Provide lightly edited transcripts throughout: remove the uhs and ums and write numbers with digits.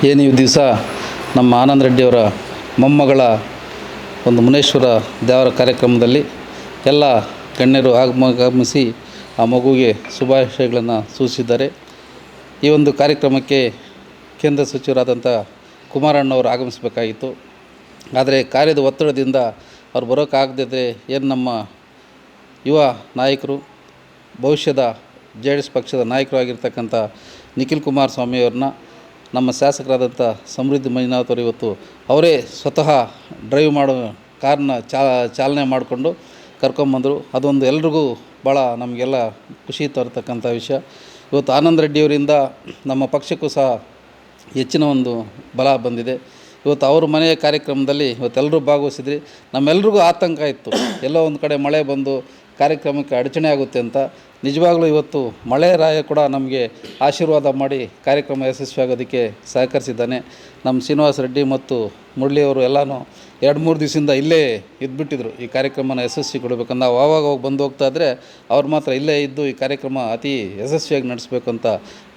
ಏನು ಈ ದಿವಸ ನಮ್ಮ ಆನಂದ್ ರೆಡ್ಡಿಯವರ ಮೊಮ್ಮಗಳ ಒಂದು ಮುನೇಶ್ವರ ದೇವರ ಕಾರ್ಯಕ್ರಮದಲ್ಲಿ ಎಲ್ಲ ಗಣ್ಯರು ಆಗಮಿಸಿ ಆ ಮಗುವಿಗೆ ಶುಭಾಶಯಗಳನ್ನು ಸೂಚಿಸಿದ್ದಾರೆ. ಈ ಒಂದು ಕಾರ್ಯಕ್ರಮಕ್ಕೆ ಕೇಂದ್ರ ಸಚಿವರಾದಂಥ ಕುಮಾರಣ್ಣವರು ಆಗಮಿಸಬೇಕಾಗಿತ್ತು. ಆದರೆ ಕಾರ್ಯದ ಒತ್ತಡದಿಂದ ಅವ್ರು ಬರೋಕ್ಕಾಗದಿದ್ದರೆ ಏನು ನಮ್ಮ ಯುವ ನಾಯಕರು, ಭವಿಷ್ಯದ JDS ಪಕ್ಷದ ನಾಯಕರು ಆಗಿರ್ತಕ್ಕಂಥ ನಿಖಿಲ್ ಕುಮಾರಸ್ವಾಮಿಯವ್ರನ್ನ ನಮ್ಮ ಶಾಸಕರಾದಂಥ ಸಮೃದ್ಧಿ ಮಂಜುನಾಥ್ ಅವರು ಇವತ್ತು ಅವರೇ ಸ್ವತಃ ಡ್ರೈವ್ ಮಾಡೋ ಕಾರ್ನ ಚಾಲನೆ ಮಾಡಿಕೊಂಡು ಕರ್ಕೊಂಬಂದರು. ಅದೊಂದು ಎಲ್ರಿಗೂ ಭಾಳ ನಮಗೆಲ್ಲ ಖುಷಿ ತರತಕ್ಕಂಥ ವಿಷಯ. ಇವತ್ತು ಆನಂದ್ ರೆಡ್ಡಿಯವರಿಂದ ನಮ್ಮ ಪಕ್ಷಕ್ಕೂ ಸಹ ಹೆಚ್ಚಿನ ಒಂದು ಬಲ ಬಂದಿದೆ. ಇವತ್ತು ಅವ್ರ ಮನೆಯ ಕಾರ್ಯಕ್ರಮದಲ್ಲಿ ಇವತ್ತೆಲ್ಲರೂ ಭಾಗವಹಿಸಿದ್ರಿ. ನಮ್ಮೆಲ್ರಿಗೂ ಆತಂಕ ಇತ್ತು, ಎಲ್ಲೋ ಒಂದು ಕಡೆ ಮಳೆ ಬಂದು ಕಾರ್ಯಕ್ರಮಕ್ಕೆ ಅಡಚಣೆ ಆಗುತ್ತೆ ಅಂತ. ನಿಜವಾಗ್ಲೂ ಇವತ್ತು ಮಳೆ ರಾಯ ಕೂಡ ನಮಗೆ ಆಶೀರ್ವಾದ ಮಾಡಿ ಕಾರ್ಯಕ್ರಮ ಯಶಸ್ವಿಯಾಗೋದಕ್ಕೆ ಸಹಕರಿಸಿದ್ದಾನೆ. ನಮ್ಮ ಶ್ರೀನಿವಾಸ ರೆಡ್ಡಿ ಮತ್ತು ಮುರಳಿಯವರು ಎಲ್ಲನೂ 2-3 ದಿವಸದಿಂದ ಇಲ್ಲೇ ಇದ್ದುಬಿಟ್ಟಿದ್ರು ಈ ಕಾರ್ಯಕ್ರಮನ ಯಶಸ್ವಿಗೊಳ್ಬೇಕಂತ. ನಾವು ಆವಾಗ ಹೋಗಿ ಬಂದು ಹೋಗ್ತಾ ಇದ್ದರೆ ಅವ್ರು ಮಾತ್ರ ಇಲ್ಲೇ ಇದ್ದು ಈ ಕಾರ್ಯಕ್ರಮ ಅತಿ ಯಶಸ್ವಿಯಾಗಿ ನಡೆಸಬೇಕು ಅಂತ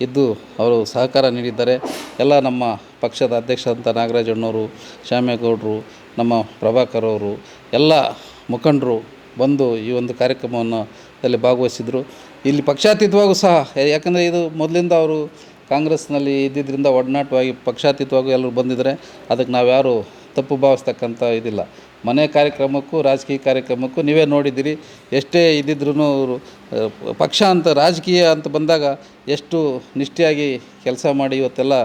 ಇದ್ದು ಅವರು ಸಹಕಾರ ನೀಡಿದ್ದಾರೆ. ಎಲ್ಲ ನಮ್ಮ ಪಕ್ಷದ ಅಧ್ಯಕ್ಷರಾದಂಥ ನಾಗರಾಜಣ್ಣವರು, ಶ್ಯಾಮೇಗೌಡರು, ನಮ್ಮ ಪ್ರಭಾಕರ್ ಅವರು, ಎಲ್ಲ ಮುಖಂಡರು ಬಂದು ಈ ಒಂದು ಕಾರ್ಯಕ್ರಮವನ್ನು ಅಲ್ಲಿ ಭಾಗವಹಿಸಿದರು. ಇಲ್ಲಿ ಪಕ್ಷಾತೀತವಾಗೂ ಸಹ, ಯಾಕಂದರೆ ಇದು ಮೊದಲಿಂದ ಅವರು ಕಾಂಗ್ರೆಸ್ನಲ್ಲಿ ಇದ್ದಿದ್ದರಿಂದ ಒಡನಾಟವಾಗಿ ಪಕ್ಷಾತೀತವಾಗೂ ಎಲ್ಲರೂ ಬಂದಿದ್ದಾರೆ. ಅದಕ್ಕೆ ನಾವ್ಯಾರು ತಪ್ಪು ಭಾವಿಸ್ತಕ್ಕಂಥ ಇದಿಲ್ಲ. ಮನೆ ಕಾರ್ಯಕ್ರಮಕ್ಕೂ ರಾಜಕೀಯ ಕಾರ್ಯಕ್ರಮಕ್ಕೂ ನೀವೇ ನೋಡಿದ್ದೀರಿ. ಎಷ್ಟೇ ಇದ್ದಿದ್ರೂ ಪಕ್ಷ ಅಂತ ರಾಜಕೀಯ ಅಂತ ಬಂದಾಗ ಎಷ್ಟು ನಿಷ್ಠೆಯಾಗಿ ಕೆಲಸ ಮಾಡಿ ಇವತ್ತೆಲ್ಲ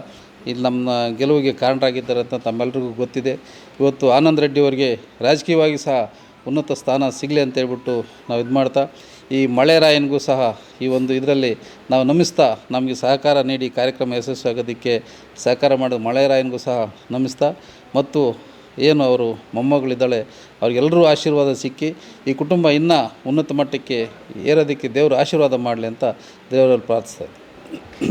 ಇಲ್ಲಿ ನಮ್ಮ ಗೆಲುವಿಗೆ ಕಾರಣರಾಗಿದ್ದಾರೆ ಅಂತ ತಮ್ಮೆಲ್ಲರಿಗೂ ಗೊತ್ತಿದೆ. ಇವತ್ತು ಆನಂದ್ ರೆಡ್ಡಿಯವರಿಗೆ ರಾಜಕೀಯವಾಗಿ ಸಹ ಉನ್ನತ ಸ್ಥಾನ ಸಿಗಲಿ ಅಂತೇಳ್ಬಿಟ್ಟು ನಾವು ಇದು ಮಾಡ್ತಾ, ಈ ಮಳೆ ರಾಯನಿಗೂ ಸಹ ಈ ಒಂದು ಇದರಲ್ಲಿ ನಾವು ನಮಿಸ್ತಾ, ನಮಗೆ ಸಹಕಾರ ನೀಡಿ ಕಾರ್ಯಕ್ರಮ ಯಶಸ್ವಿಯಾಗೋದಕ್ಕೆ ಸಹಕಾರ ಮಾಡಿದ ಮಳೆ ರಾಯನಿಗೂ ಸಹ ನಮಿಸ್ತಾ, ಮತ್ತು ಏನು ಅವರು ಮೊಮ್ಮಗಳಿದ್ದಾಳೆ ಅವ್ರಿಗೆಲ್ಲರೂ ಆಶೀರ್ವಾದ ಸಿಕ್ಕಿ ಈ ಕುಟುಂಬ ಇನ್ನೂ ಉನ್ನತ ಮಟ್ಟಕ್ಕೆ ಏರೋದಕ್ಕೆ ದೇವರು ಆಶೀರ್ವಾದ ಮಾಡಲಿ ಅಂತ ದೇವರಲ್ಲಿ ಪ್ರಾರ್ಥಿಸ್ತಾ ಇದ್ದೀನಿ.